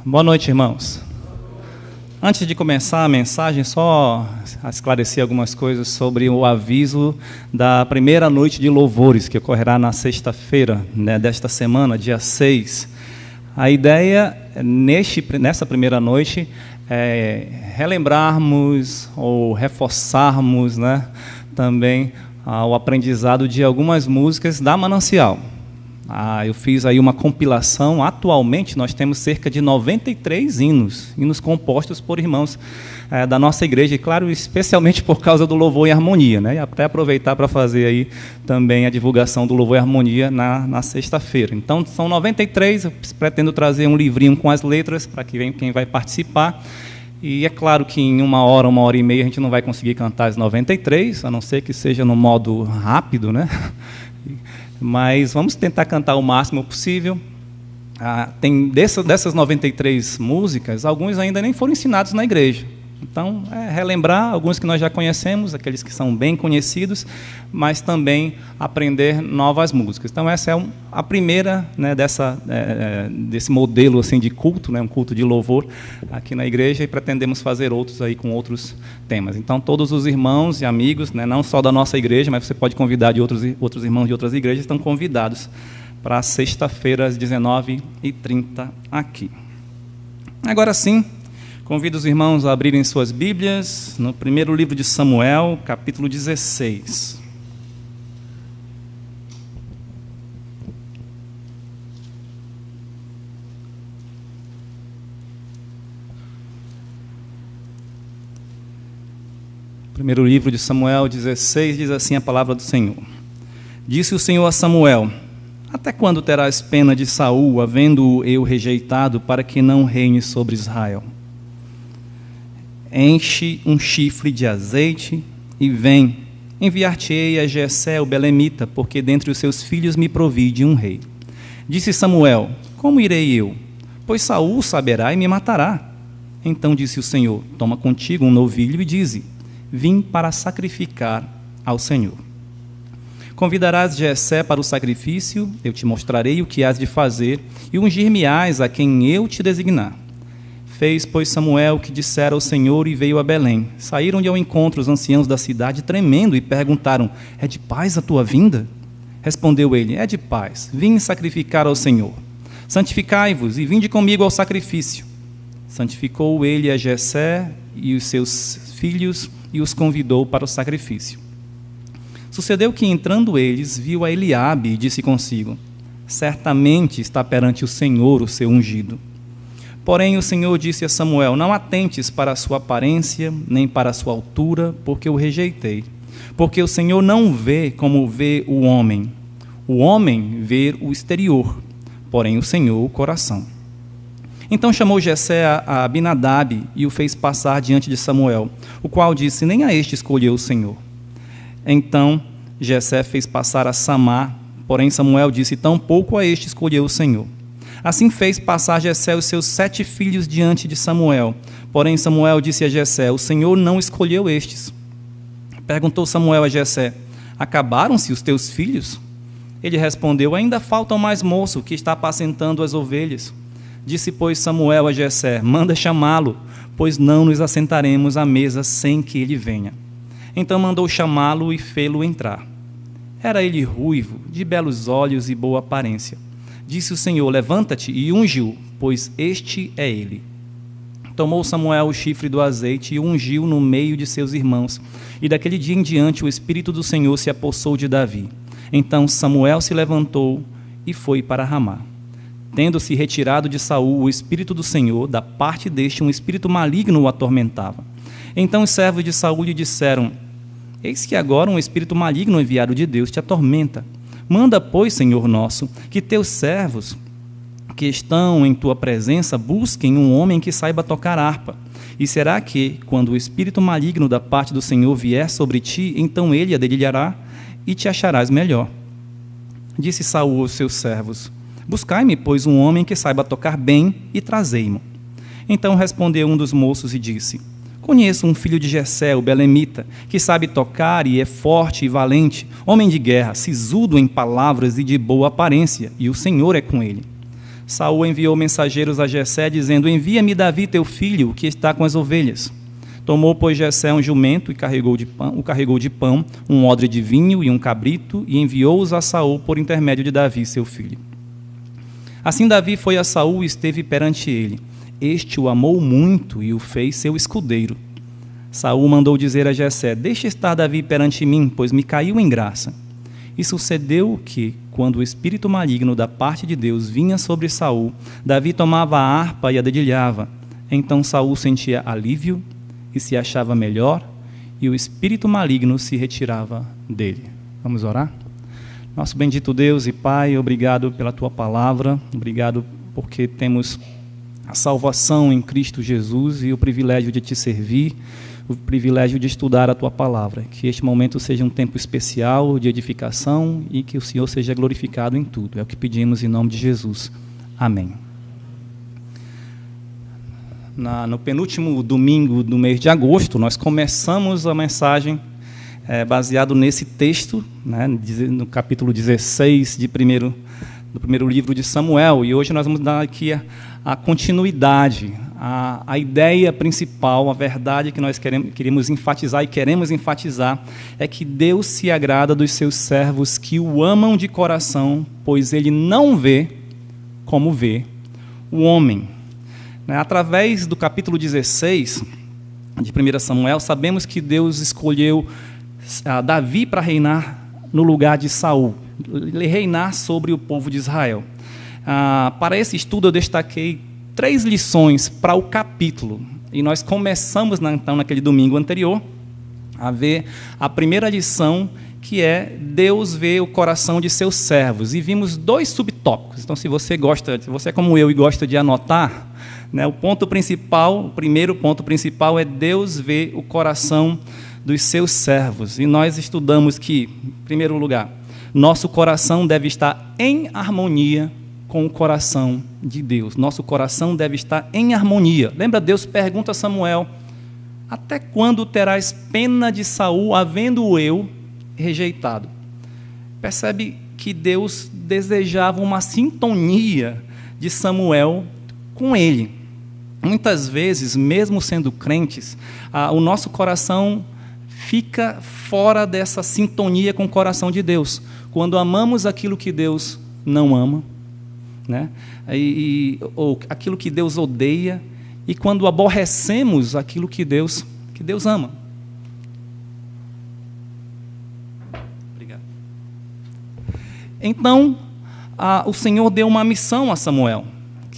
Boa noite, irmãos. Antes de começar a mensagem, só esclarecer algumas coisas sobre o aviso da primeira noite de louvores, que ocorrerá na sexta-feira, desta semana, dia 6. A ideia, nessa primeira noite, é relembrarmos ou reforçarmos, também o aprendizado de algumas músicas da Manancial. Eu fiz aí uma compilação. Atualmente nós temos cerca de 93 hinos compostos por irmãos da nossa igreja, e claro, especialmente por causa do Louvor e Harmonia, E até aproveitar para fazer aí também a divulgação do Louvor e Harmonia na sexta-feira. Então são 93, eu pretendo trazer um livrinho com as letras para quem vai participar. E é claro que em uma hora e meia a gente não vai conseguir cantar as 93, a não ser que seja no modo rápido, Mas vamos tentar cantar o máximo possível. Tem dessas 93 músicas, alguns ainda nem foram ensinados na igreja. Então, relembrar alguns que nós já conhecemos, aqueles que são bem conhecidos, mas também aprender novas músicas. Então, essa é a primeira desse modelo assim, de culto, um culto de louvor aqui na igreja, e pretendemos fazer outros aí com outros temas. Então, todos os irmãos e amigos, não só da nossa igreja, mas você pode convidar de outros irmãos de outras igrejas, estão convidados para sexta-feira, às 19h30, aqui. Agora sim, convido os irmãos a abrirem suas Bíblias no primeiro livro de Samuel, capítulo 16. Primeiro livro de Samuel 16, diz assim a palavra do Senhor. Disse o Senhor a Samuel: até quando terás pena de Saul, havendo-o eu rejeitado, para que não reine sobre Israel? Enche um chifre de azeite e vem. Enviar-te-ei a Jessé o belemita, porque dentre os seus filhos me provide um rei. Disse Samuel: como irei eu? Pois Saul saberá e me matará. Então disse o Senhor: toma contigo um novilho e dize: vim para sacrificar ao Senhor. Convidarás Jessé para o sacrifício, eu te mostrarei o que hás de fazer, e ungir-me-ás a quem eu te designar. Fez, pois, Samuel o que dissera ao Senhor e veio a Belém. Saíram de ao encontro os anciãos da cidade, tremendo, e perguntaram: é de paz a tua vinda? Respondeu ele: é de paz, vim sacrificar ao Senhor. Santificai-vos e vinde comigo ao sacrifício. Santificou ele a Jessé e os seus filhos e os convidou para o sacrifício. Sucedeu que, entrando eles, viu a Eliabe e disse consigo: certamente está perante o Senhor o seu ungido. Porém o Senhor disse a Samuel: não atentes para a sua aparência, nem para a sua altura, porque o rejeitei. Porque o Senhor não vê como vê o homem. O homem vê o exterior, porém o Senhor o coração. Então chamou Jessé a Abinadab e o fez passar diante de Samuel, o qual disse: nem a este escolheu o Senhor. Então Jessé fez passar a Samá, porém Samuel disse: tampouco a este escolheu o Senhor. Assim fez passar Jessé os seus 7 filhos diante de Samuel. Porém Samuel disse a Jessé: o Senhor não escolheu estes. Perguntou Samuel a Jessé: acabaram-se os teus filhos? Ele respondeu: ainda falta o mais moço, que está apacentando as ovelhas. Disse, pois, Samuel a Jessé: manda chamá-lo, pois não nos assentaremos à mesa sem que ele venha. Então mandou chamá-lo e fê-lo entrar. Era ele ruivo, de belos olhos e boa aparência. Disse o Senhor: levanta-te e unge-o, pois este é ele. Tomou Samuel o chifre do azeite e o ungiu no meio de seus irmãos. E daquele dia em diante o Espírito do Senhor se apossou de Davi. Então Samuel se levantou e foi para Ramá. Tendo-se retirado de Saul o Espírito do Senhor, da parte deste um espírito maligno o atormentava. Então os servos de Saul lhe disseram: eis que agora um espírito maligno enviado de Deus te atormenta. Manda, pois, Senhor nosso, que teus servos que estão em tua presença busquem um homem que saiba tocar harpa. E será que, quando o espírito maligno da parte do Senhor vier sobre ti, então ele a dedilhará e te acharás melhor. Disse Saul aos seus servos: buscai-me, pois, um homem que saiba tocar bem e trazei-mo. Então respondeu um dos moços e disse: conheço um filho de Jessé, o belemita, que sabe tocar e é forte e valente, homem de guerra, sisudo em palavras e de boa aparência, e o Senhor é com ele. Saul enviou mensageiros a Jessé, dizendo: envia-me Davi, teu filho, que está com as ovelhas. Tomou, pois, Jessé um jumento e o carregou de pão, um odre de vinho e um cabrito, e enviou-os a Saul por intermédio de Davi, seu filho. Assim Davi foi a Saul e esteve perante ele. Este o amou muito e o fez seu escudeiro. Saul mandou dizer a Jessé: deixa estar Davi perante mim, pois me caiu em graça. E sucedeu que, quando o espírito maligno da parte de Deus vinha sobre Saul, Davi tomava a harpa e a dedilhava. Então Saul sentia alívio e se achava melhor, e o espírito maligno se retirava dele. Vamos orar? Nosso bendito Deus e Pai, obrigado pela Tua palavra, obrigado porque temos a salvação em Cristo Jesus e o privilégio de Te servir, o privilégio de estudar a Tua palavra. Que este momento seja um tempo especial de edificação e que o Senhor seja glorificado em tudo. É o que pedimos em nome de Jesus. Amém. No penúltimo domingo do mês de agosto, nós começamos a mensagem baseado nesse texto, né, no capítulo 16 do primeiro livro de Samuel. E hoje nós vamos dar aqui a continuidade, a ideia principal, a verdade que nós queremos enfatizar e queremos enfatizar é que Deus se agrada dos seus servos que o amam de coração, pois Ele não vê como vê o homem. Através do capítulo 16 de 1 Samuel, sabemos que Deus escolheu Davi para reinar no lugar de Saul, reinar sobre o povo de Israel. Para esse estudo eu destaquei 3 lições para o capítulo, e nós começamos então naquele domingo anterior a ver a primeira lição, que é Deus vê o coração de seus servos, e vimos 2 subtópicos. Então, se você é como eu e gosta de anotar, né, o primeiro ponto principal é Deus vê o coração dos seus servos. E nós estudamos que, em primeiro lugar, nosso coração deve estar em harmonia com o coração de Deus. Nosso coração deve estar em harmonia. Lembra, Deus pergunta a Samuel: até quando terás pena de Saul, havendo-o eu rejeitado? Percebe que Deus desejava uma sintonia de Samuel com ele. Muitas vezes, mesmo sendo crentes, o nosso coração fica fora dessa sintonia com o coração de Deus. Quando amamos aquilo que Deus não ama, né? Ou aquilo que Deus odeia, e quando aborrecemos aquilo que Deus ama. Obrigado. Então, o Senhor deu uma missão a Samuel,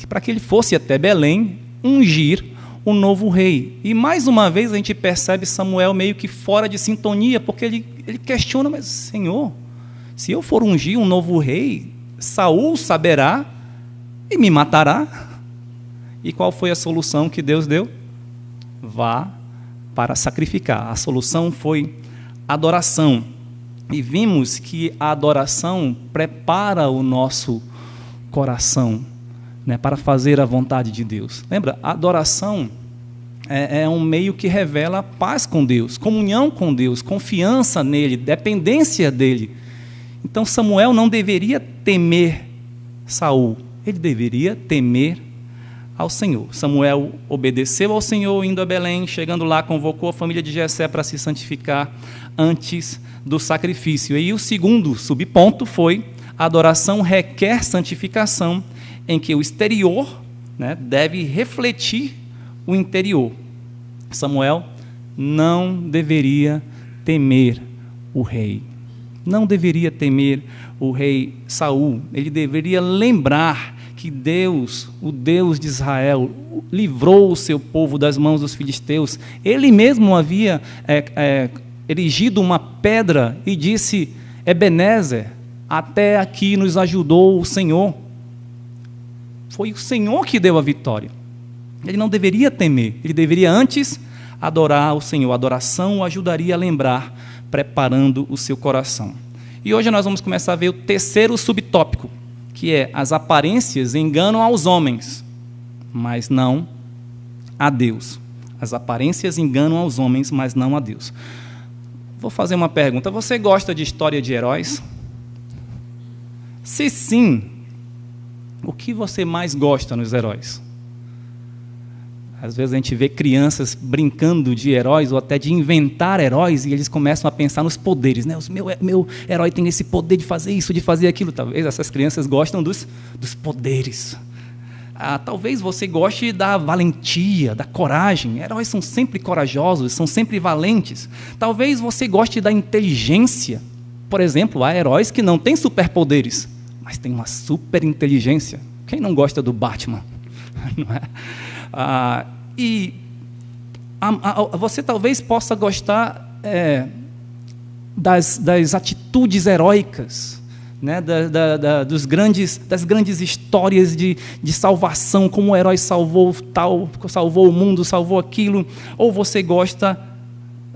para que ele fosse até Belém ungir o novo rei. E mais uma vez a gente percebe Samuel meio que fora de sintonia, porque ele questiona: mas Senhor, se eu for ungir um novo rei, Saul saberá e me matará. E qual foi a solução que Deus deu? Vá para sacrificar. A solução foi adoração. E vimos que a adoração prepara o nosso coração, né, para fazer a vontade de Deus. Lembra, a adoração é um meio que revela paz com Deus, comunhão com Deus, confiança nele, dependência dele. Então Samuel não deveria temer Saul, ele deveria temer ao Senhor. Samuel obedeceu ao Senhor, indo a Belém, chegando lá, convocou a família de Jessé para se santificar antes do sacrifício. E o segundo subponto foi: a adoração requer santificação, em que o exterior, né, deve refletir o interior. Samuel não deveria temer o rei. Não deveria temer o rei Saul. Ele deveria lembrar que Deus, o Deus de Israel, livrou o seu povo das mãos dos filisteus. Ele mesmo havia erigido uma pedra e disse: Ebenezer, até aqui nos ajudou o Senhor. Foi o Senhor que deu a vitória. Ele não deveria temer, ele deveria antes adorar o Senhor. A adoração o ajudaria a lembrar, preparando o seu coração. E hoje nós vamos começar a ver o terceiro subtópico, que é: as aparências enganam aos homens, mas não a Deus. As aparências enganam aos homens, mas não a Deus. Vou fazer uma pergunta: você gosta de história de heróis? Se sim, O que você mais gosta nos heróis? Às vezes a gente vê crianças brincando de heróis ou até de inventar heróis e eles começam a pensar nos poderes, né? Meu herói tem esse poder de fazer isso, de fazer aquilo. Talvez essas crianças gostam dos poderes. Talvez você goste da valentia, da coragem. Heróis são sempre corajosos, são sempre valentes. Talvez você goste da inteligência. Por exemplo, há heróis que não têm superpoderes, mas têm uma super inteligência. Quem não gosta do Batman? Não é? Você talvez possa gostar das atitudes heróicas, né? Das grandes histórias de salvação, como o herói salvou o mundo, salvou aquilo. Ou você gosta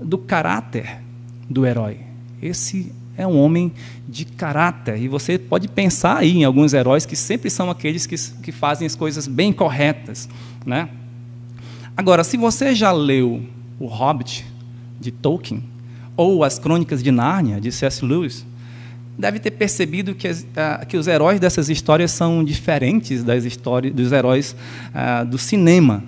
do caráter do herói. Esse é um homem de caráter, e você pode pensar aí em alguns heróis que sempre são aqueles que fazem as coisas bem corretas, né? Agora, se você já leu O Hobbit, de Tolkien, ou As Crônicas de Nárnia, de C.S. Lewis, deve ter percebido que os heróis dessas histórias são diferentes dos heróis do cinema.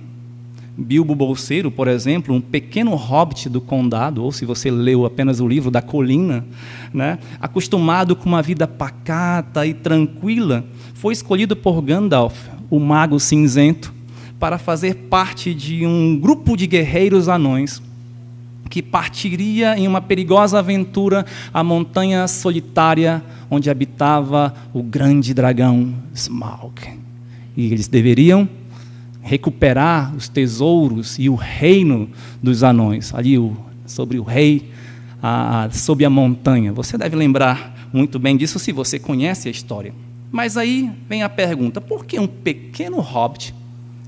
Bilbo Bolseiro, por exemplo, um pequeno hobbit do condado, ou se você leu apenas o livro da colina, né, acostumado com uma vida pacata e tranquila, foi escolhido por Gandalf, o mago cinzento, para fazer parte de um grupo de guerreiros anões que partiria em uma perigosa aventura à montanha solitária onde habitava o grande dragão Smaug. E eles deveriam recuperar os tesouros e o reino dos anões, ali sobre o rei, sob a montanha. Você deve lembrar muito bem disso se você conhece a história. Mas aí vem a pergunta, por que um pequeno hobbit,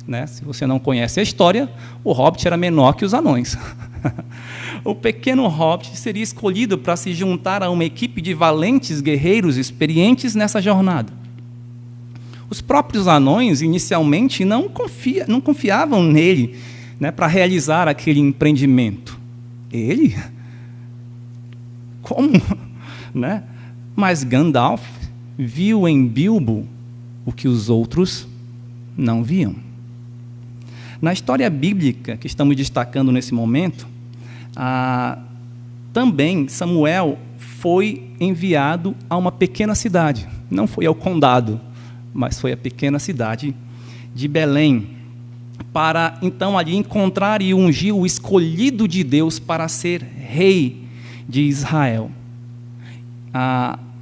né? Se você não conhece a história, o hobbit era menor que os anões. O pequeno hobbit seria escolhido para se juntar a uma equipe de valentes guerreiros experientes nessa jornada. Os próprios anões, inicialmente, não confiavam nele, né, para realizar aquele empreendimento. Ele? Como? Né? Mas Gandalf viu em Bilbo o que os outros não viam. Na história bíblica que estamos destacando nesse momento, também Samuel foi enviado a uma pequena cidade. Não foi ao condado, mas foi a pequena cidade de Belém, para então ali encontrar e ungir o escolhido de Deus para ser rei de Israel.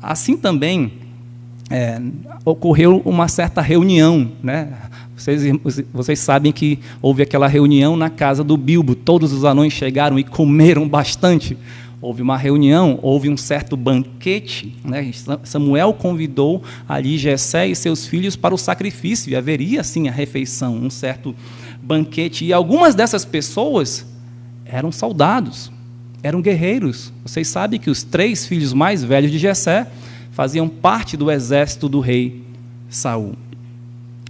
Assim também ocorreu uma certa reunião, né? Vocês sabem que houve aquela reunião na casa do Bilbo, todos os anões chegaram e comeram bastante. Houve uma reunião, houve um certo banquete, né? Samuel convidou ali Jessé e seus filhos para o sacrifício, e haveria sim a refeição, um certo banquete. E algumas dessas pessoas eram soldados, eram guerreiros. Vocês sabem que os 3 filhos mais velhos de Jessé faziam parte do exército do rei Saul.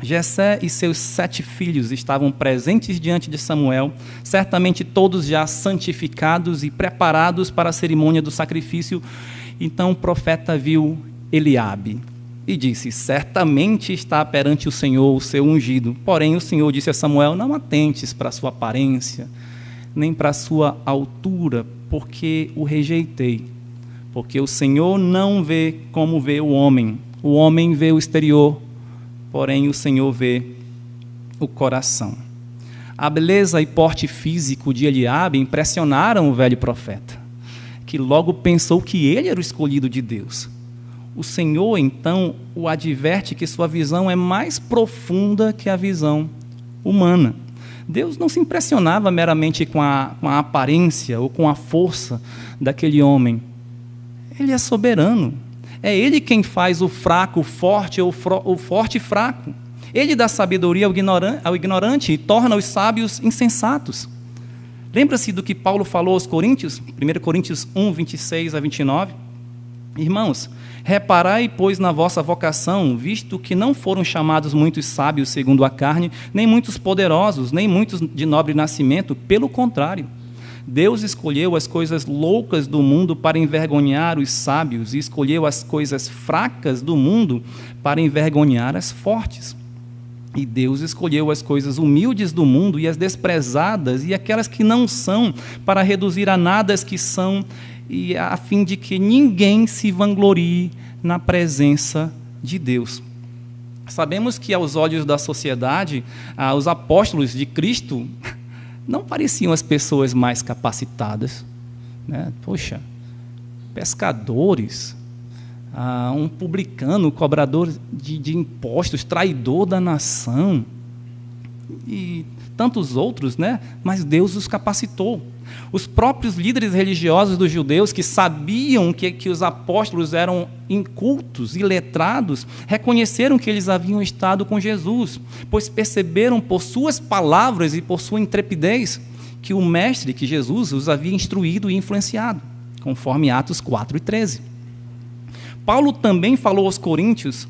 Jessé e seus 7 filhos estavam presentes diante de Samuel, certamente todos já santificados e preparados para a cerimônia do sacrifício. Então o profeta viu Eliabe e disse: certamente está perante o Senhor o seu ungido. Porém o Senhor disse a Samuel: não atentes para a sua aparência, nem para a sua altura, porque o rejeitei. Porque o Senhor não vê como vê o homem vê o exterior, porém o Senhor vê o coração. A beleza e porte físico de Eliabe impressionaram o velho profeta, que logo pensou que ele era o escolhido de Deus. O Senhor, então, o adverte que sua visão é mais profunda que a visão humana. Deus não se impressionava meramente com a aparência ou com a força daquele homem. Ele é soberano. É Ele quem faz o fraco forte ou o forte fraco. Ele dá sabedoria ao ignorante e torna os sábios insensatos. Lembra-se do que Paulo falou aos Coríntios? 1 Coríntios 1, 26 a 29. Irmãos, reparai, pois, na vossa vocação, visto que não foram chamados muitos sábios segundo a carne, nem muitos poderosos, nem muitos de nobre nascimento. Pelo contrário, Deus escolheu as coisas loucas do mundo para envergonhar os sábios, e escolheu as coisas fracas do mundo para envergonhar as fortes. E Deus escolheu as coisas humildes do mundo e as desprezadas e aquelas que não são, para reduzir a nada as que são, e a fim de que ninguém se vanglorie na presença de Deus. Sabemos que, aos olhos da sociedade, os apóstolos de Cristo não pareciam as pessoas mais capacitadas, né? Poxa, pescadores, um publicano, cobrador de impostos, traidor da nação, e tantos outros, né? Mas Deus os capacitou. Os próprios líderes religiosos dos judeus, que sabiam que os apóstolos eram incultos e letrados, reconheceram que eles haviam estado com Jesus, pois perceberam por suas palavras e por sua intrepidez que o Mestre, que Jesus, os havia instruído e influenciado, conforme Atos 4:13. Paulo também falou aos coríntios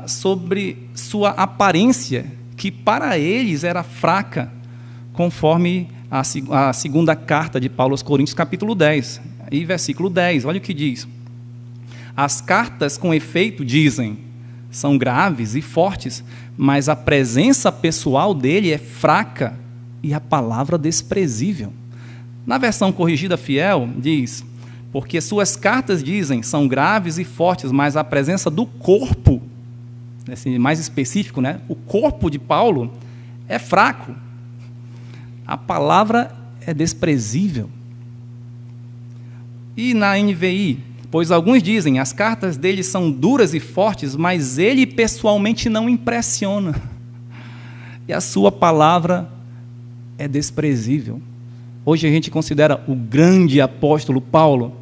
sobre sua aparência, que para eles era fraca, conforme a segunda carta de Paulo aos Coríntios, capítulo 10, e versículo 10, olha o que diz. As cartas, com efeito, dizem, são graves e fortes, mas a presença pessoal dele é fraca e a palavra desprezível. Na versão corrigida fiel, diz, porque suas cartas, dizem, são graves e fortes, mas a presença do corpo, assim, mais específico, né? O corpo de Paulo é fraco. A palavra é desprezível. E na NVI, pois alguns dizem, as cartas dele são duras e fortes, mas ele pessoalmente não impressiona. E a sua palavra é desprezível. Hoje a gente considera o grande apóstolo Paulo,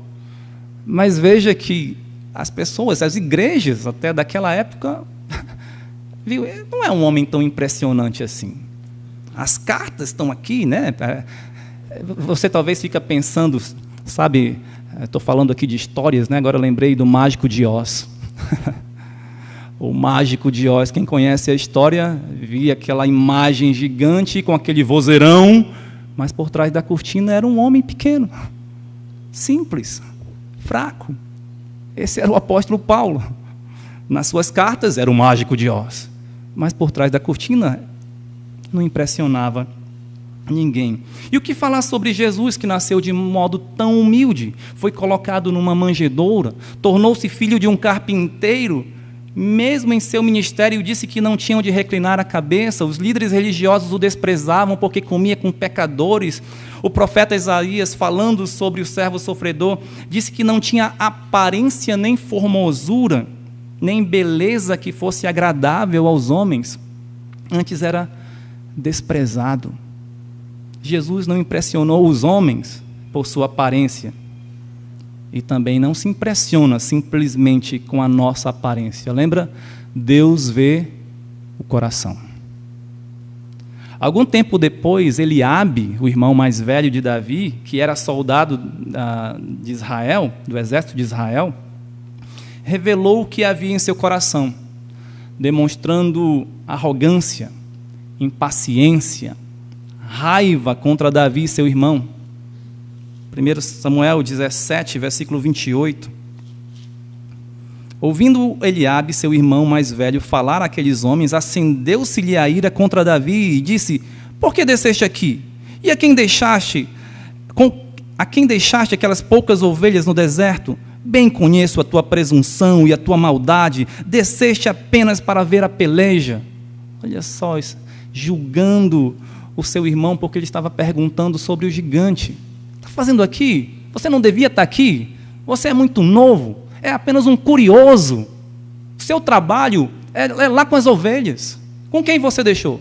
mas veja que as pessoas, as igrejas até daquela época, viu, não é um homem tão impressionante assim. As cartas estão aqui, né? Você talvez fica pensando, sabe, estou falando aqui de histórias, né? Agora eu lembrei do Mágico de Oz. O Mágico de Oz, quem conhece a história, via aquela imagem gigante com aquele vozeirão, mas por trás da cortina era um homem pequeno, simples, fraco. Esse era o apóstolo Paulo. Nas suas cartas era o Mágico de Oz, mas por trás da cortina não impressionava ninguém. E o que falar sobre Jesus, que nasceu de modo tão humilde, foi colocado numa manjedoura, tornou-se filho de um carpinteiro, mesmo em seu ministério disse que não tinham de reclinar a cabeça, os líderes religiosos o desprezavam porque comia com pecadores. O profeta Isaías, falando sobre o servo sofredor, disse que não tinha aparência nem formosura, nem beleza que fosse agradável aos homens, antes era desprezado. Jesus não impressionou os homens por sua aparência e também não se impressiona simplesmente com a nossa aparência. Lembra? Deus vê o coração. Algum tempo depois, Eliabe, o irmão mais velho de Davi, que era soldado de Israel, do exército de Israel, revelou o que havia em seu coração, demonstrando arrogância, impaciência, raiva contra Davi, seu irmão. 1 Samuel 17, versículo 28. Ouvindo Eliabe, seu irmão mais velho, falar àqueles homens, acendeu-se-lhe a ira contra Davi e disse: por que desceste aqui? E a quem deixaste aquelas poucas ovelhas no deserto? Bem conheço a tua presunção e a tua maldade, desceste apenas para ver a peleja. Olha só isso, julgando o seu irmão porque ele estava perguntando sobre o gigante. Está fazendo aqui? Você não devia estar aqui? Você é muito novo, é apenas um curioso. Seu trabalho é lá com as ovelhas. Com quem você deixou?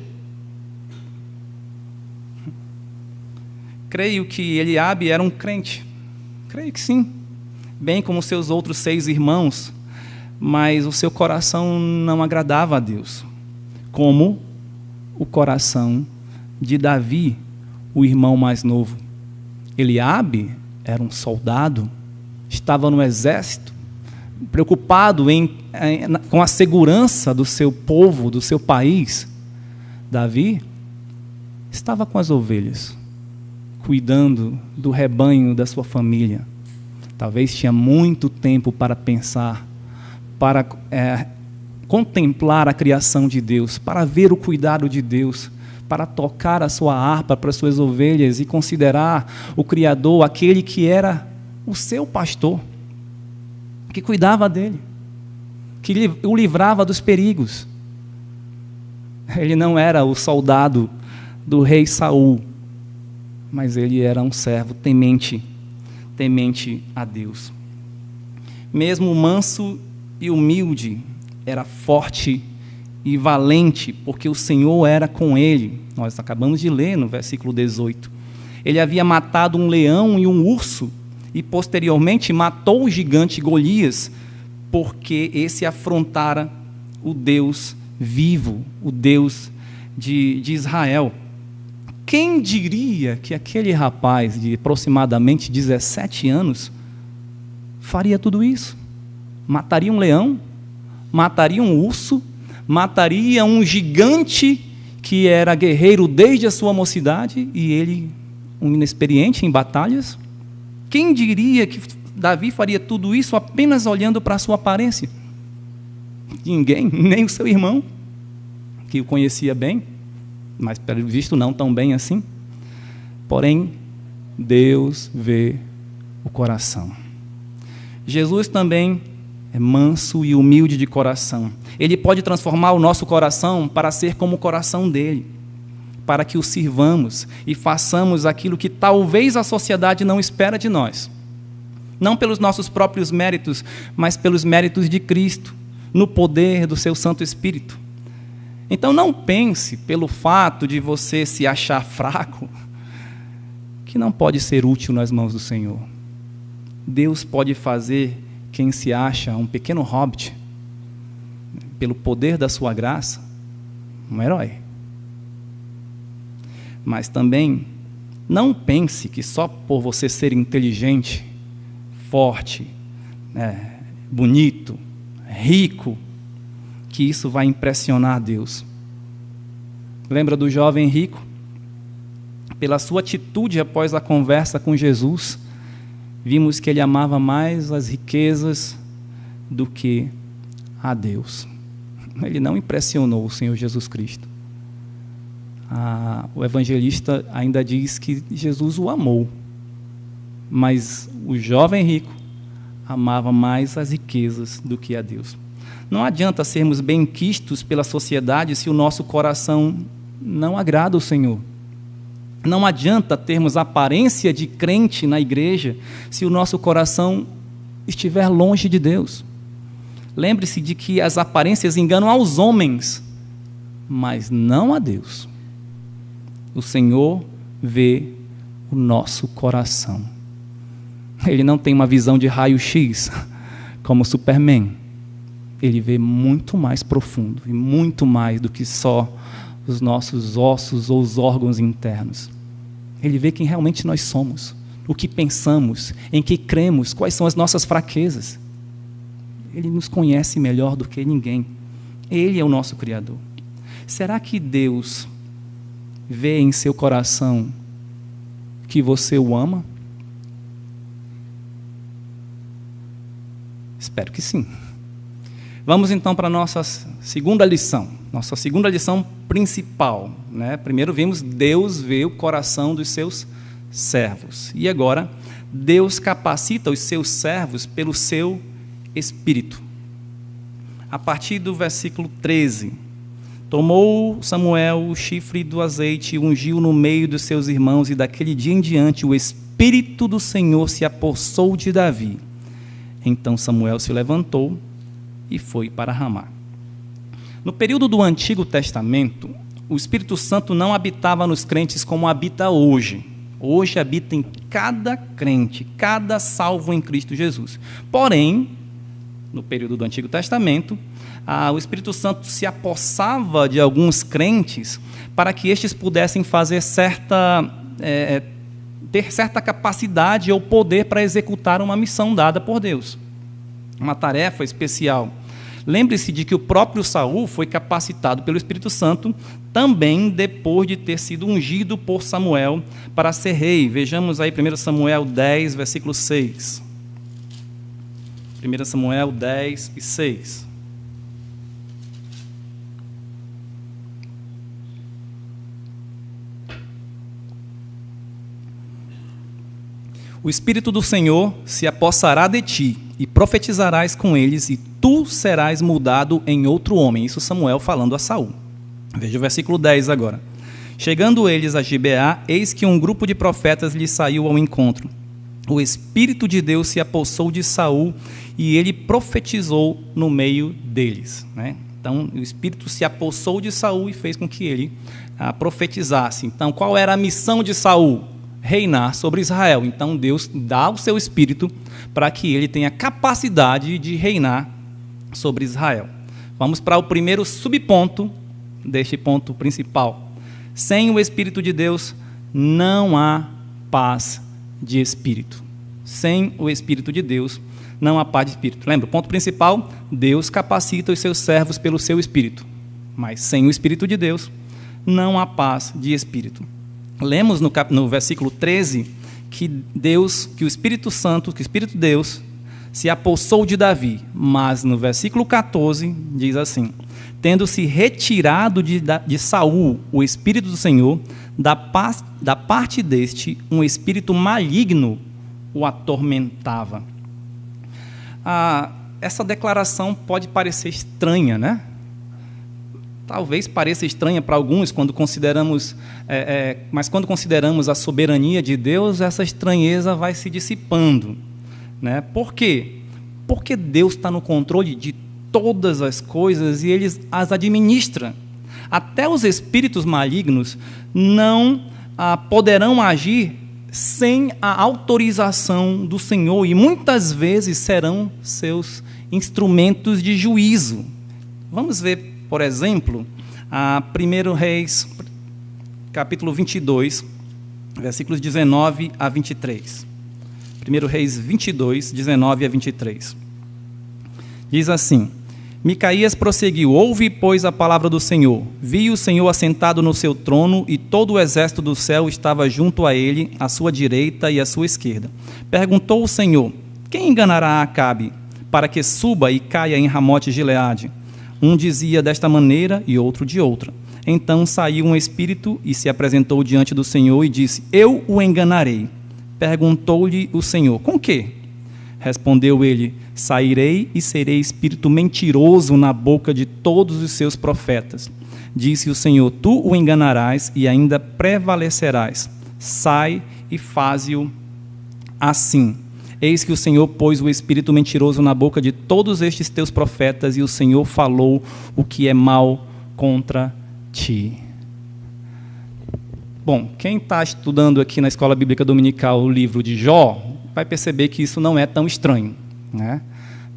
Creio que Eliabe era um crente. Creio que sim. Bem como seus outros 6 irmãos, mas o seu coração não agradava a Deus, como o coração de Davi, o irmão mais novo. Eliabe era um soldado, estava no exército, preocupado com a segurança do seu povo, do seu país. Davi estava com as ovelhas, cuidando do rebanho da sua família. Talvez tinha muito tempo para pensar, para contemplar a criação de Deus, para ver o cuidado de Deus, para tocar a sua harpa para as suas ovelhas e considerar o Criador, aquele que era o seu pastor, que cuidava dele, que o livrava dos perigos. Ele não era o soldado do rei Saul, mas ele era um servo temente a Deus. Mesmo manso e humilde, era forte e valente, porque o Senhor era com ele. Nós acabamos de ler no versículo 18. Ele havia matado um leão e um urso, e posteriormente matou o gigante Golias, porque esse afrontara o Deus vivo, o Deus de Israel. Quem diria que aquele rapaz de aproximadamente 17 anos faria tudo isso? Mataria um leão, mataria um urso, mataria um gigante que era guerreiro desde a sua mocidade e ele, um inexperiente em batalhas? Quem diria que Davi faria tudo isso apenas olhando para a sua aparência? Ninguém, nem o seu irmão, que o conhecia bem, mas pelo visto não tão bem assim. Porém, Deus vê o coração. Jesus também é manso e humilde de coração. Ele pode transformar o nosso coração para ser como o coração dele, para que o sirvamos e façamos aquilo que talvez a sociedade não espera de nós. Não pelos nossos próprios méritos, mas pelos méritos de Cristo, no poder do seu Santo Espírito. Então não pense, pelo fato de você se achar fraco, que não pode ser útil nas mãos do Senhor. Deus pode fazer quem se acha um pequeno hobbit, pelo poder da sua graça, um herói. Mas também não pense que só por você ser inteligente, forte, bonito, rico, que isso vai impressionar Deus. Lembra do jovem rico? Pela sua atitude após a conversa com Jesus, vimos que ele amava mais as riquezas do que a Deus. Ele não impressionou o Senhor Jesus Cristo. O evangelista ainda diz que Jesus o amou, mas o jovem rico amava mais as riquezas do que a Deus. Não adianta sermos benquistos pela sociedade se o nosso coração não agrada o Senhor. Não adianta termos aparência de crente na igreja se o nosso coração estiver longe de Deus. Lembre-se de que as aparências enganam aos homens, mas não a Deus. O Senhor vê o nosso coração. Ele não tem uma visão de raio-x como Superman. Ele vê muito mais profundo e muito mais do que só os nossos ossos ou os órgãos internos. Ele vê quem realmente nós somos, o que pensamos, em que cremos, quais são as nossas fraquezas. Ele nos conhece melhor do que ninguém. Ele é o nosso Criador. Será que Deus vê em seu coração que você o ama? Espero que sim. Vamos então para a nossa segunda lição principal. Primeiro vimos Deus vê o coração dos seus servos. E agora, Deus capacita os seus servos pelo seu Espírito. A partir do versículo 13. Tomou Samuel o chifre do azeite e ungiu no meio dos seus irmãos, e daquele dia em diante o Espírito do Senhor se apossou de Davi. Então Samuel se levantou e foi para Ramá. No período do Antigo Testamento, o Espírito Santo não habitava nos crentes como habita hoje. Hoje habita em cada crente, cada salvo em Cristo Jesus. Porém, no período do Antigo Testamento, o Espírito Santo se apossava de alguns crentes para que estes pudessem fazer ter certa capacidade ou poder para executar uma missão dada por Deus, uma tarefa especial. Lembre-se de que o próprio Saul foi capacitado pelo Espírito Santo também depois de ter sido ungido por Samuel para ser rei. Vejamos aí 1 Samuel 10, versículo 6. 1 Samuel 10 e 6. O Espírito do Senhor se apossará de ti, e profetizarás com eles, e tu serás mudado em outro homem. Isso Samuel falando a Saul. Veja o versículo 10 agora. Chegando eles a Gibeá, eis que um grupo de profetas lhe saiu ao encontro. O Espírito de Deus se apossou de Saul, e ele profetizou no meio deles. Então, o Espírito se apossou de Saul e fez com que ele profetizasse. Então, qual era a missão de Saul? Reinar sobre Israel. Então Deus dá o seu Espírito para que ele tenha capacidade de reinar sobre Israel. Vamos para o primeiro subponto deste ponto principal. Sem o Espírito de Deus não há paz de espírito. Sem o Espírito de Deus não há paz de espírito. Lembra, o ponto principal, Deus capacita os seus servos pelo seu Espírito. Mas sem o Espírito de Deus não há paz de espírito. Lemos no versículo 13 que o Espírito Santo, que o Espírito de Deus se apossou de Davi. Mas no versículo 14 diz assim: tendo-se retirado de Saul o Espírito do Senhor, da parte deste um espírito maligno o atormentava. Essa declaração pode parecer estranha, né? Talvez pareça estranha para alguns quando consideramos, mas quando consideramos a soberania de Deus, essa estranheza vai se dissipando. Por quê? Porque Deus está no controle de todas as coisas e Ele as administra. Até os espíritos malignos não poderão agir sem a autorização do Senhor e muitas vezes serão seus instrumentos de juízo. Vamos ver, por exemplo, 1 Reis, capítulo 22, versículos 19 a 23. 1 Reis 22, 19 a 23. Diz assim: Micaías prosseguiu: ouve, pois, a palavra do Senhor. Vi o Senhor assentado no seu trono, e todo o exército do céu estava junto a ele, à sua direita e à sua esquerda. Perguntou o Senhor: quem enganará Acabe, para que suba e caia em Ramote-Gileade? Um dizia desta maneira e outro de outra. Então saiu um espírito e se apresentou diante do Senhor e disse: eu o enganarei. Perguntou-lhe o Senhor: com quê? Respondeu ele: sairei e serei espírito mentiroso na boca de todos os seus profetas. Disse o Senhor: tu o enganarás e ainda prevalecerás. Sai e faze-o assim. Eis que o Senhor pôs o espírito mentiroso na boca de todos estes teus profetas, e o Senhor falou o que é mal contra ti. Bom, quem está estudando aqui na Escola Bíblica Dominical o livro de Jó, vai perceber que isso não é tão estranho,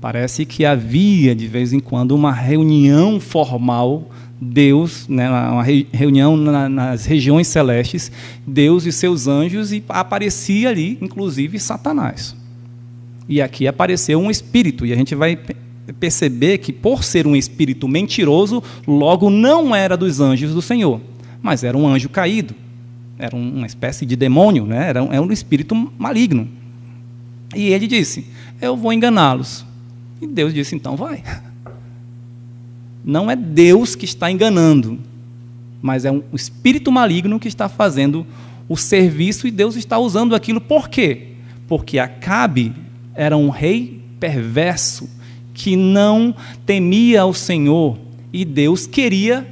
Parece que havia, de vez em quando, uma reunião formal, Deus, uma reunião nas regiões celestes, Deus e seus anjos, e aparecia ali, inclusive, Satanás. E aqui apareceu um espírito, e a gente vai perceber que, por ser um espírito mentiroso, logo não era dos anjos do Senhor, mas era um anjo caído, era uma espécie de demônio, era um espírito maligno. E ele disse: eu vou enganá-los. E Deus disse: então vai. Não é Deus que está enganando, mas é um espírito maligno que está fazendo o serviço, e Deus está usando aquilo. Por quê? Porque Acabe era um rei perverso, que não temia ao Senhor, e Deus queria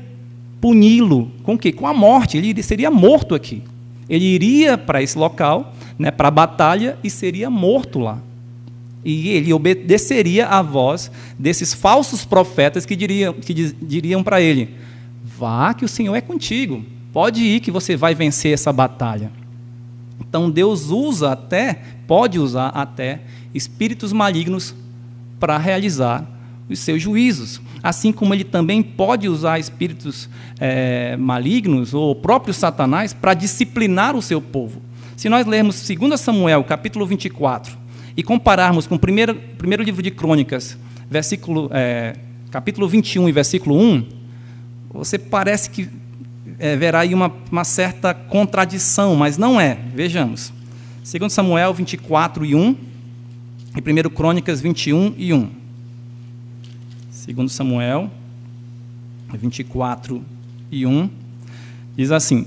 puni-lo. Com o quê? Com a morte. Ele seria morto aqui. Ele iria para esse local, para a batalha, e seria morto lá. E ele obedeceria à voz desses falsos profetas que diriam para ele: vá, que o Senhor é contigo, pode ir que você vai vencer essa batalha. Então Deus pode usar até espíritos malignos para realizar os seus juízos. Assim como ele também pode usar espíritos malignos, ou o próprio Satanás, para disciplinar o seu povo. Se nós lermos 2 Samuel, capítulo 24, e compararmos com o primeiro livro de Crônicas, capítulo 21 e versículo 1, você parece que verá aí uma certa contradição, mas não é. Vejamos. 2 Samuel 24 e 1 e 1 Crônicas 21 e 1. 2 Samuel 24 e 1 diz assim: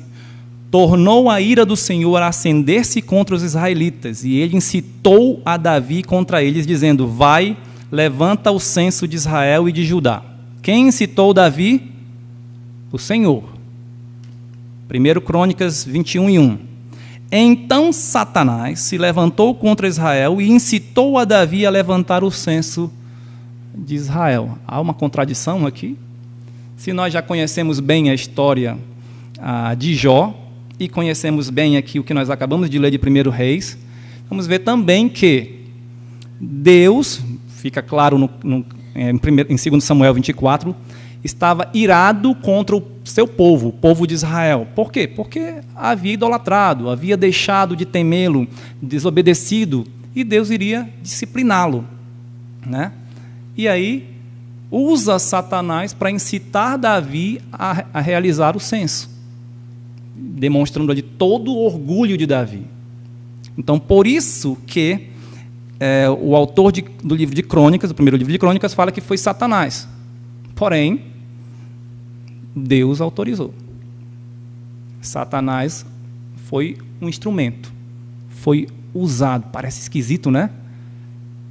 tornou a ira do Senhor a acender-se contra os israelitas, e ele incitou a Davi contra eles, dizendo: vai, levanta o censo de Israel e de Judá. Quem incitou Davi? O Senhor. 1 Crônicas 21 e 1. Então Satanás se levantou contra Israel e incitou a Davi a levantar o censo de Israel. Há uma contradição aqui? Se nós já conhecemos bem a história de Jó, e conhecemos bem aqui o que nós acabamos de ler de 1 Reis, vamos ver também que Deus, fica claro em 2 Samuel 24, estava irado contra o seu povo, o povo de Israel. Por quê? Porque havia idolatrado, havia deixado de temê-lo, desobedecido, e Deus iria discipliná-lo, né? E aí usa Satanás para incitar Davi a realizar o censo, demonstrando ali todo o orgulho de Davi. Então, por isso que o autor do livro de Crônicas, do primeiro livro de Crônicas, fala que foi Satanás. Porém, Deus autorizou. Satanás foi um instrumento, foi usado. Parece esquisito, né?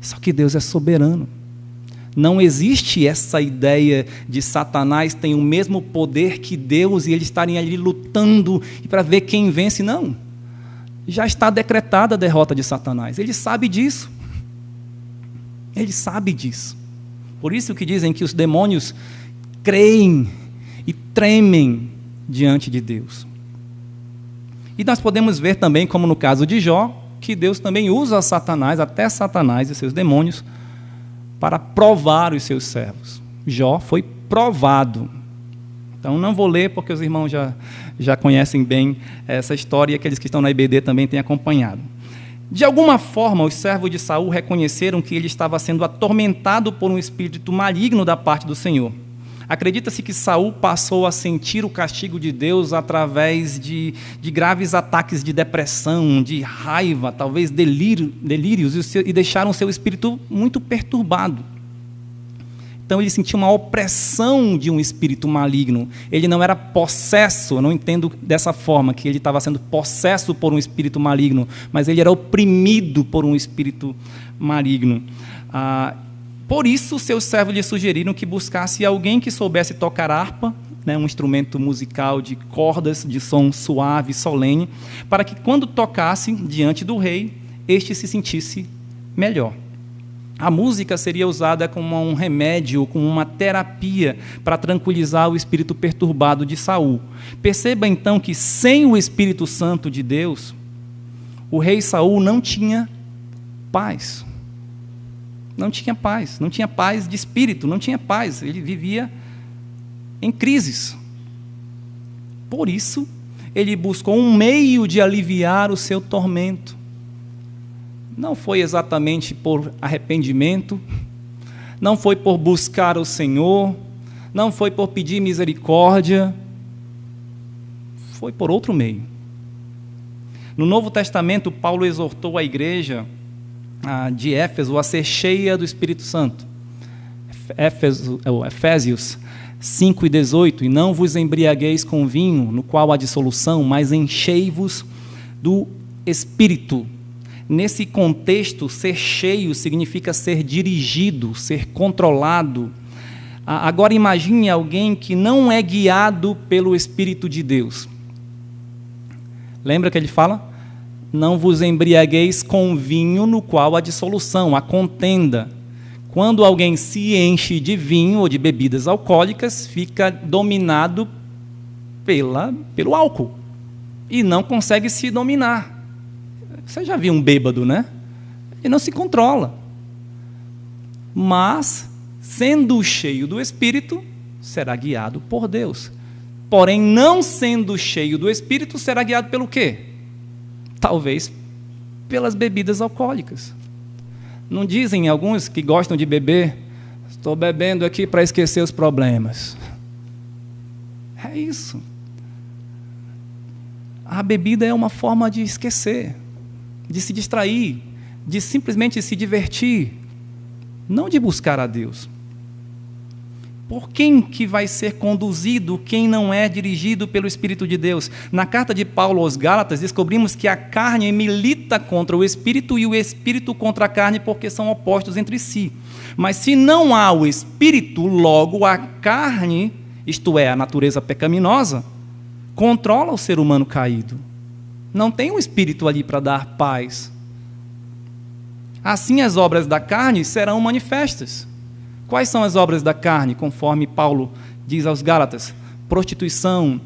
Só que Deus é soberano. Não existe essa ideia de Satanás tem o mesmo poder que Deus e eles estarem ali lutando para ver quem vence. Não. Já está decretada a derrota de Satanás. Ele sabe disso. Ele sabe disso. Por isso que dizem que os demônios creem e tremem diante de Deus. E nós podemos ver também, como no caso de Jó, que Deus também usa Satanás, até Satanás e seus demônios, para provar os seus servos. Jó foi provado. Então, não vou ler, porque os irmãos já conhecem bem essa história, e aqueles que estão na IBD também têm acompanhado. De alguma forma, os servos de Saul reconheceram que ele estava sendo atormentado por um espírito maligno da parte do Senhor. Acredita-se que Saul passou a sentir o castigo de Deus através de graves ataques de depressão, de raiva, talvez delírios, e deixaram seu espírito muito perturbado. Então ele sentia uma opressão de um espírito maligno. Ele não era possesso, eu não entendo dessa forma, que ele estava sendo possesso por um espírito maligno, mas ele era oprimido por um espírito maligno. Por isso, seus servos lhe sugeriram que buscasse alguém que soubesse tocar harpa, né, um instrumento musical de cordas, de som suave, solene, para que, quando tocasse diante do rei, este se sentisse melhor. A música seria usada como um remédio, como uma terapia para tranquilizar o espírito perturbado de Saul. Perceba, então, que sem o Espírito Santo de Deus, o rei Saul não tinha paz. Não tinha paz de espírito, não tinha paz, ele vivia em crises. Por isso, ele buscou um meio de aliviar o seu tormento. Não foi exatamente por arrependimento, não foi por buscar o Senhor, não foi por pedir misericórdia, foi por outro meio. No Novo Testamento, Paulo exortou a igreja de Éfeso a ser cheia do Espírito Santo. Efésios 5:18, e não vos embriagueis com vinho, no qual há dissolução, mas enchei-vos do Espírito. Nesse contexto, ser cheio significa ser dirigido, ser controlado. Agora imagine alguém que não é guiado pelo Espírito de Deus. Lembra que ele fala? Não vos embriagueis com vinho, no qual há dissolução, a contenda. Quando alguém se enche de vinho ou de bebidas alcoólicas, fica dominado pelo álcool e não consegue se dominar. Você já viu um bêbado, né? Ele não se controla. Mas, sendo cheio do Espírito, será guiado por Deus. Porém, não sendo cheio do Espírito, será guiado pelo quê? Talvez pelas bebidas alcoólicas. Não dizem alguns que gostam de beber? Estou bebendo aqui para esquecer os problemas. É isso. A bebida é uma forma de esquecer, de se distrair, de simplesmente se divertir, não de buscar a Deus. Por quem que vai ser conduzido quem não é dirigido pelo Espírito de Deus? Na carta de Paulo aos Gálatas, descobrimos que a carne milita contra o Espírito e o Espírito contra a carne, porque são opostos entre si. Mas se não há o Espírito, logo a carne, isto é, a natureza pecaminosa, controla o ser humano caído. Não tem o Espírito ali para dar paz. Assim as obras da carne serão manifestas. Quais são as obras da carne, conforme Paulo diz aos Gálatas? Prostituição,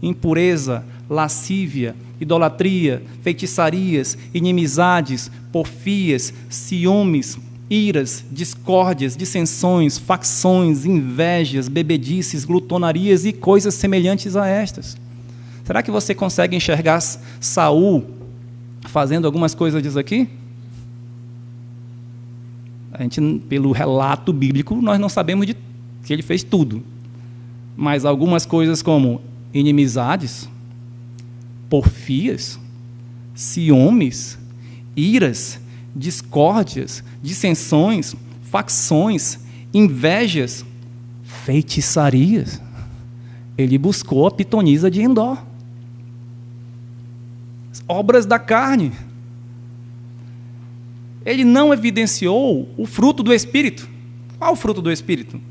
impureza, lascívia, idolatria, feitiçarias, inimizades, porfias, ciúmes, iras, discórdias, dissensões, facções, invejas, bebedices, glutonarias e coisas semelhantes a estas. Será que você consegue enxergar Saul fazendo algumas coisas disso aqui? A gente, pelo relato bíblico, nós não sabemos que ele fez tudo. Mas algumas coisas como inimizades, porfias, ciúmes, iras, discórdias, dissensões, facções, invejas, feitiçarias. Ele buscou a pitonisa de Endor. Obras da carne. Ele não evidenciou o fruto do Espírito. Qual o fruto do Espírito?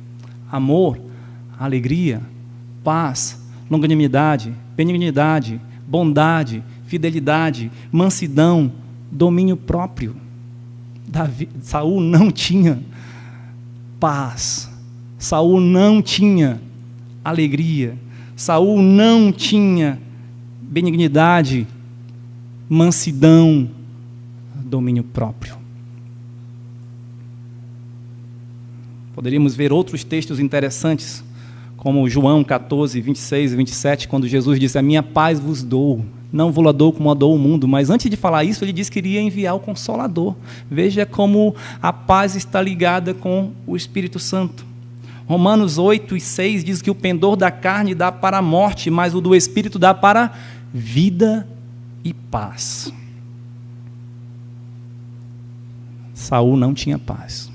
Amor, alegria, paz, longanimidade, benignidade, bondade, fidelidade, mansidão, domínio próprio. Saul não tinha paz. Saul não tinha alegria. Saul não tinha benignidade, mansidão, domínio próprio. Poderíamos ver outros textos interessantes, como João 14, 26 e 27, quando Jesus disse: a minha paz vos dou, não vou-la dou como a dou o mundo. Mas antes de falar isso, ele disse que iria enviar o Consolador. Veja como a paz está ligada com o Espírito Santo. Romanos 8 e 6 diz que o pendor da carne dá para a morte, mas o do Espírito dá para vida e paz. Saul não tinha paz.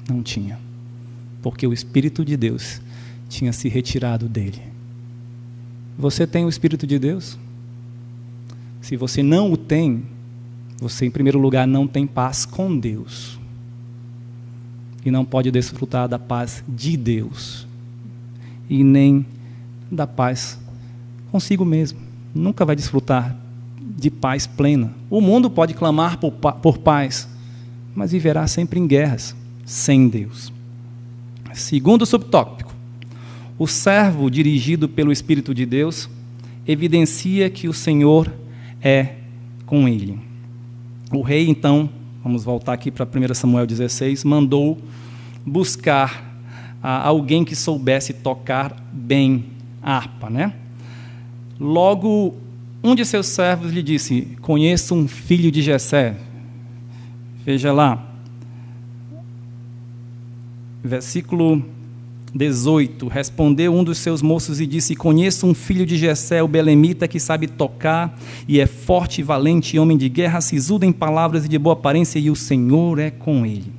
Não tinha. Porque o Espírito de Deus tinha se retirado dele. Você tem o Espírito de Deus? Se você não o tem, você, em primeiro lugar, não tem paz com Deus. E não pode desfrutar da paz de Deus. E nem da paz consigo mesmo. Nunca vai desfrutar de paz plena. O mundo pode clamar por paz, mas viverá sempre em guerras, sem Deus. Segundo subtópico, o servo dirigido pelo Espírito de Deus evidencia que o Senhor é com ele. O rei, então, vamos voltar aqui para 1 Samuel 16, mandou buscar alguém que soubesse tocar bem a harpa, né? Logo, um de seus servos lhe disse: conheço um filho de Jessé. Veja lá, versículo 18, respondeu um dos seus moços e disse: conheço um filho de Jessé, o belemita, que sabe tocar, e é forte e valente, homem de guerra, sisudo em palavras e de boa aparência, e o Senhor é com ele.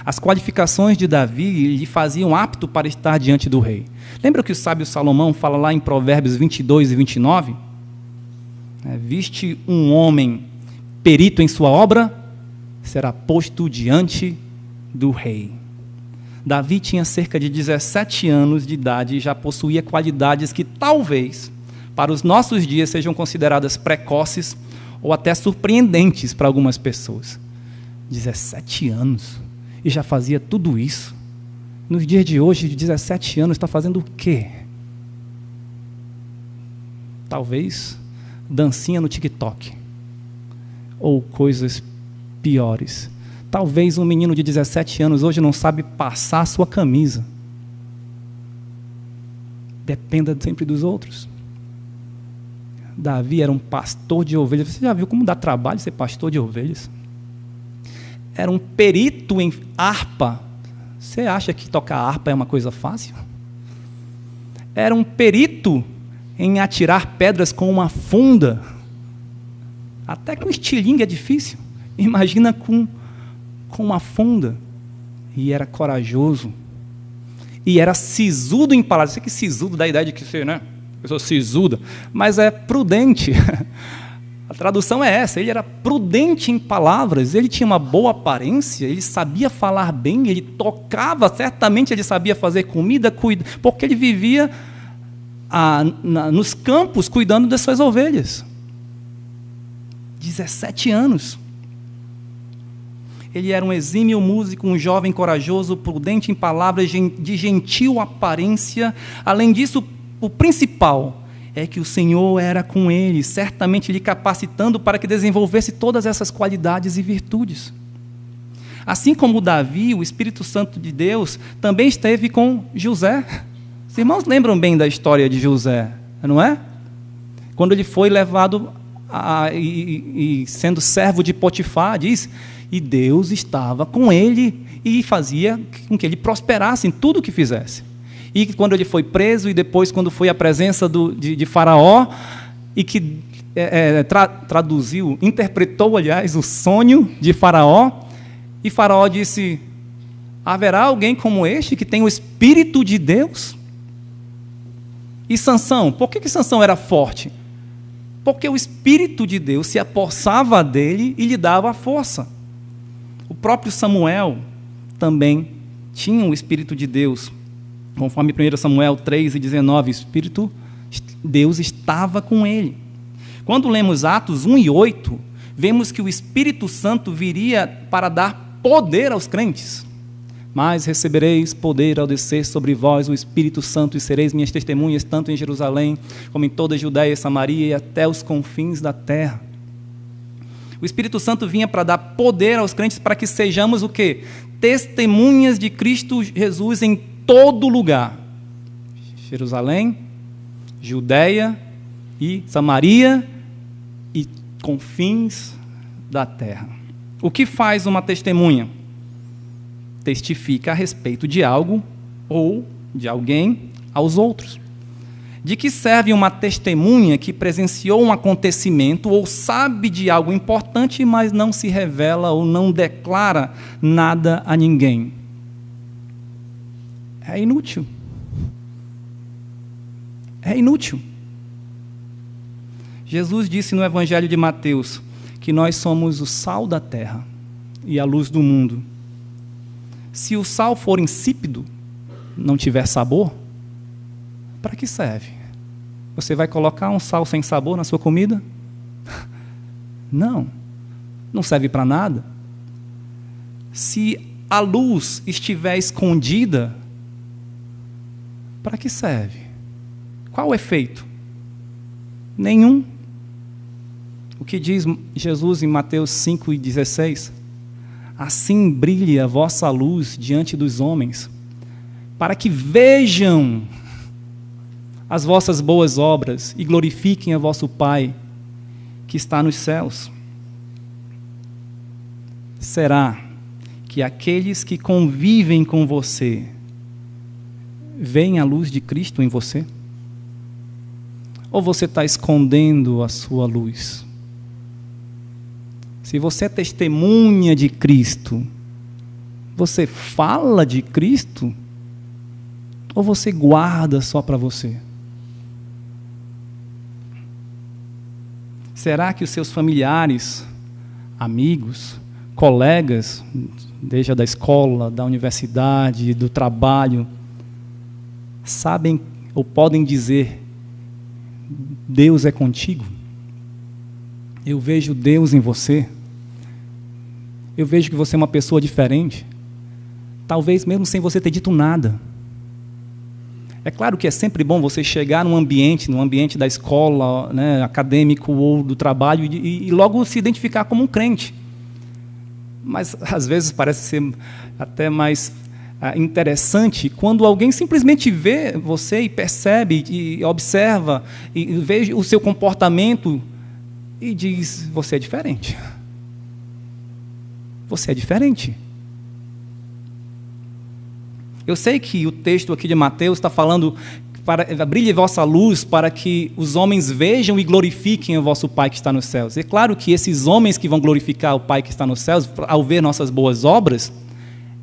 As qualificações de Davi lhe faziam apto para estar diante do rei. Lembra que o sábio Salomão fala lá em Provérbios 22 e 29? Viste um homem perito em sua obra, será posto diante do rei. Davi tinha cerca de 17 anos de idade e já possuía qualidades que talvez, para os nossos dias, sejam consideradas precoces ou até surpreendentes para algumas pessoas. 17 anos e já fazia tudo isso. Nos dias de hoje, de 17 anos, está fazendo o quê? Talvez dancinha no TikTok ou coisas piores. Talvez um menino de 17 anos hoje não sabe passar a sua camisa. Dependa sempre dos outros. Davi era um pastor de ovelhas. Você já viu como dá trabalho ser pastor de ovelhas? Era um perito em harpa. Você acha que tocar harpa é uma coisa fácil? Era um perito em atirar pedras com uma funda. Até com estilingue é difícil. Imagina com uma funda. E era corajoso. E era sisudo em palavras. Sei que sisudo dá a ideia de que você, né? Pessoa sisuda. Mas é prudente. A tradução é essa. Ele era prudente em palavras. Ele tinha uma boa aparência. Ele sabia falar bem. Ele tocava. Certamente ele sabia fazer comida. Porque ele vivia nos campos cuidando das suas ovelhas. 17 anos. Ele era um exímio músico, um jovem corajoso, prudente em palavras, de gentil aparência. Além disso, o principal é que o Senhor era com ele, certamente lhe capacitando para que desenvolvesse todas essas qualidades e virtudes. Assim como Davi, o Espírito Santo de Deus também esteve com José. Os irmãos lembram bem da história de José, não é? Quando ele foi levado e sendo servo de Potifar, diz, e Deus estava com ele e fazia com que ele prosperasse em tudo o que fizesse. E quando ele foi preso e depois quando foi à presença de Faraó, e que interpretou, aliás, o sonho de Faraó, e Faraó disse, haverá alguém como este que tem o Espírito de Deus? E Sansão, por que Sansão era forte? Porque o Espírito de Deus se apossava dele e lhe dava a força. O próprio Samuel também tinha o Espírito de Deus. Conforme 1 Samuel 3:19, o Espírito, Deus estava com ele. Quando lemos Atos 1:8, vemos que o Espírito Santo viria para dar poder aos crentes. Mas recebereis poder ao descer sobre vós o Espírito Santo e sereis minhas testemunhas, tanto em Jerusalém, como em toda a Judéia, Samaria e até os confins da terra. O Espírito Santo vinha para dar poder aos crentes para que sejamos o quê? Testemunhas de Cristo Jesus em todo lugar. Jerusalém, Judéia e Samaria e confins da terra. O que faz uma testemunha? Testifica a respeito de algo ou de alguém aos outros. De que serve uma testemunha que presenciou um acontecimento ou sabe de algo importante, mas não se revela ou não declara nada a ninguém? É inútil. É inútil. Jesus disse no Evangelho de Mateus que nós somos o sal da terra e a luz do mundo. Se o sal for insípido, não tiver sabor, para que serve? Você vai colocar um sal sem sabor na sua comida? Não serve para nada. Se a luz estiver escondida, para que serve? Qual o efeito? Nenhum. O que diz Jesus em Mateus 5:16? Assim brilhe a vossa luz diante dos homens, para que vejam as vossas boas obras e glorifiquem a vosso Pai que está nos céus. Será que aqueles que convivem com você veem a luz de Cristo em você? Ou você está escondendo a sua luz? Se você é testemunha de Cristo, você fala de Cristo? Ou você guarda só para você? Será que os seus familiares, amigos, colegas, desde da escola, da universidade, do trabalho, sabem ou podem dizer, Deus é contigo? Eu vejo Deus em você. Eu vejo que você é uma pessoa diferente. Talvez mesmo sem você ter dito nada. É claro que é sempre bom você chegar no ambiente da escola, né, acadêmico ou do trabalho, e logo se identificar como um crente. Mas, às vezes, parece ser até mais interessante quando alguém simplesmente vê você e percebe, e observa, e vê o seu comportamento e diz, você é diferente. Você é diferente. Eu sei que o texto aqui de Mateus está falando para brilhe vossa luz para que os homens vejam e glorifiquem o vosso Pai que está nos céus. É claro que esses homens que vão glorificar o Pai que está nos céus, ao ver nossas boas obras,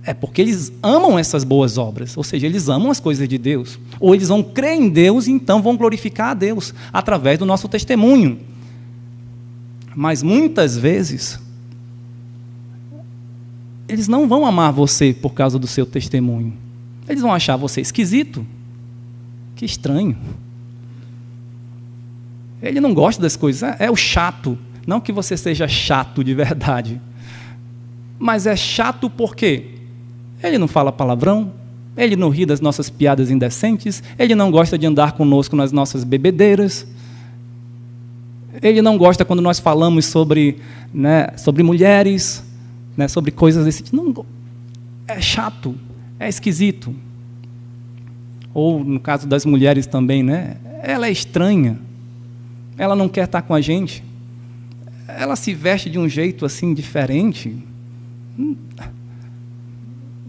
é porque eles amam essas boas obras, ou seja, eles amam as coisas de Deus, ou eles vão crer em Deus e então vão glorificar a Deus através do nosso testemunho. Mas muitas vezes eles não vão amar você por causa do seu testemunho. Eles vão achar você esquisito. Que estranho. Ele não gosta das coisas. É o chato. Não que você seja chato de verdade. Mas é chato por quê? Ele não fala palavrão. Ele não ri das nossas piadas indecentes. Ele não gosta de andar conosco nas nossas bebedeiras. Ele não gosta quando nós falamos sobre mulheres, sobre coisas desse tipo. Não, é chato. É esquisito. Ou, no caso das mulheres também, ela é estranha, ela não quer estar com a gente, ela se veste de um jeito assim diferente,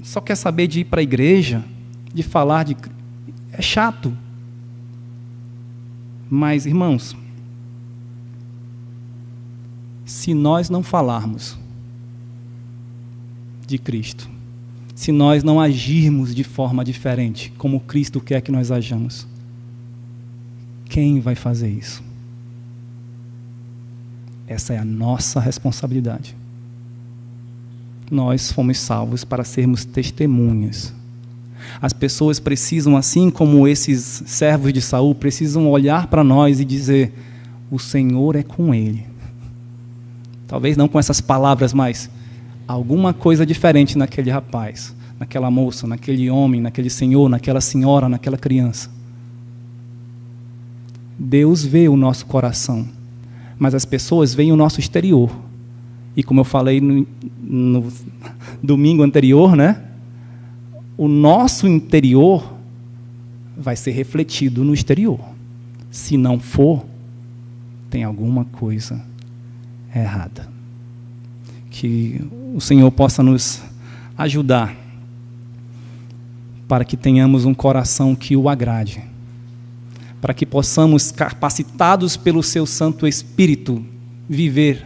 só quer saber de ir para a igreja, de falar de... É chato. Mas, irmãos, se nós não falarmos de Cristo, se nós não agirmos de forma diferente, como Cristo quer que nós hajamos, quem vai fazer isso? Essa é a nossa responsabilidade. Nós fomos salvos para sermos testemunhas. As pessoas precisam, assim como esses servos de Saul, precisam olhar para nós e dizer: o Senhor é com ele. Talvez não com essas palavras, mas alguma coisa diferente naquele rapaz, naquela moça, naquele homem, naquele senhor, naquela senhora, naquela criança. Deus vê o nosso coração, mas as pessoas veem o nosso exterior. E como eu falei no domingo anterior, o nosso interior vai ser refletido no exterior. Se não for, tem alguma coisa errada. Que o Senhor possa nos ajudar para que tenhamos um coração que o agrade, para que possamos, capacitados pelo seu Santo Espírito, viver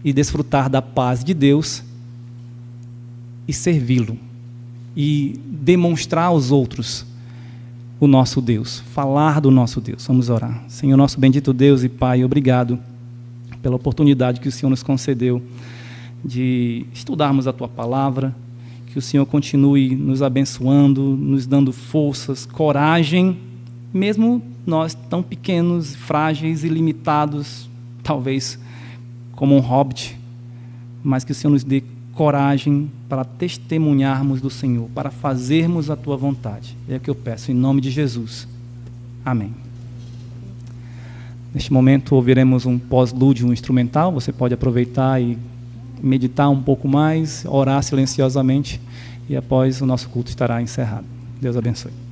e desfrutar da paz de Deus e servi-lo e demonstrar aos outros o nosso Deus, falar do nosso Deus. Vamos orar. Senhor, nosso bendito Deus e Pai, obrigado pela oportunidade que o Senhor nos concedeu de estudarmos a Tua Palavra, que o Senhor continue nos abençoando, nos dando forças, coragem, mesmo nós tão pequenos, frágeis e limitados, talvez como um hobbit, mas que o Senhor nos dê coragem para testemunharmos do Senhor, para fazermos a Tua vontade. É o que eu peço, em nome de Jesus. Amém. Neste momento ouviremos um pós-lúdio instrumental, você pode aproveitar e meditar um pouco mais, orar silenciosamente, e após o nosso culto estará encerrado. Deus abençoe.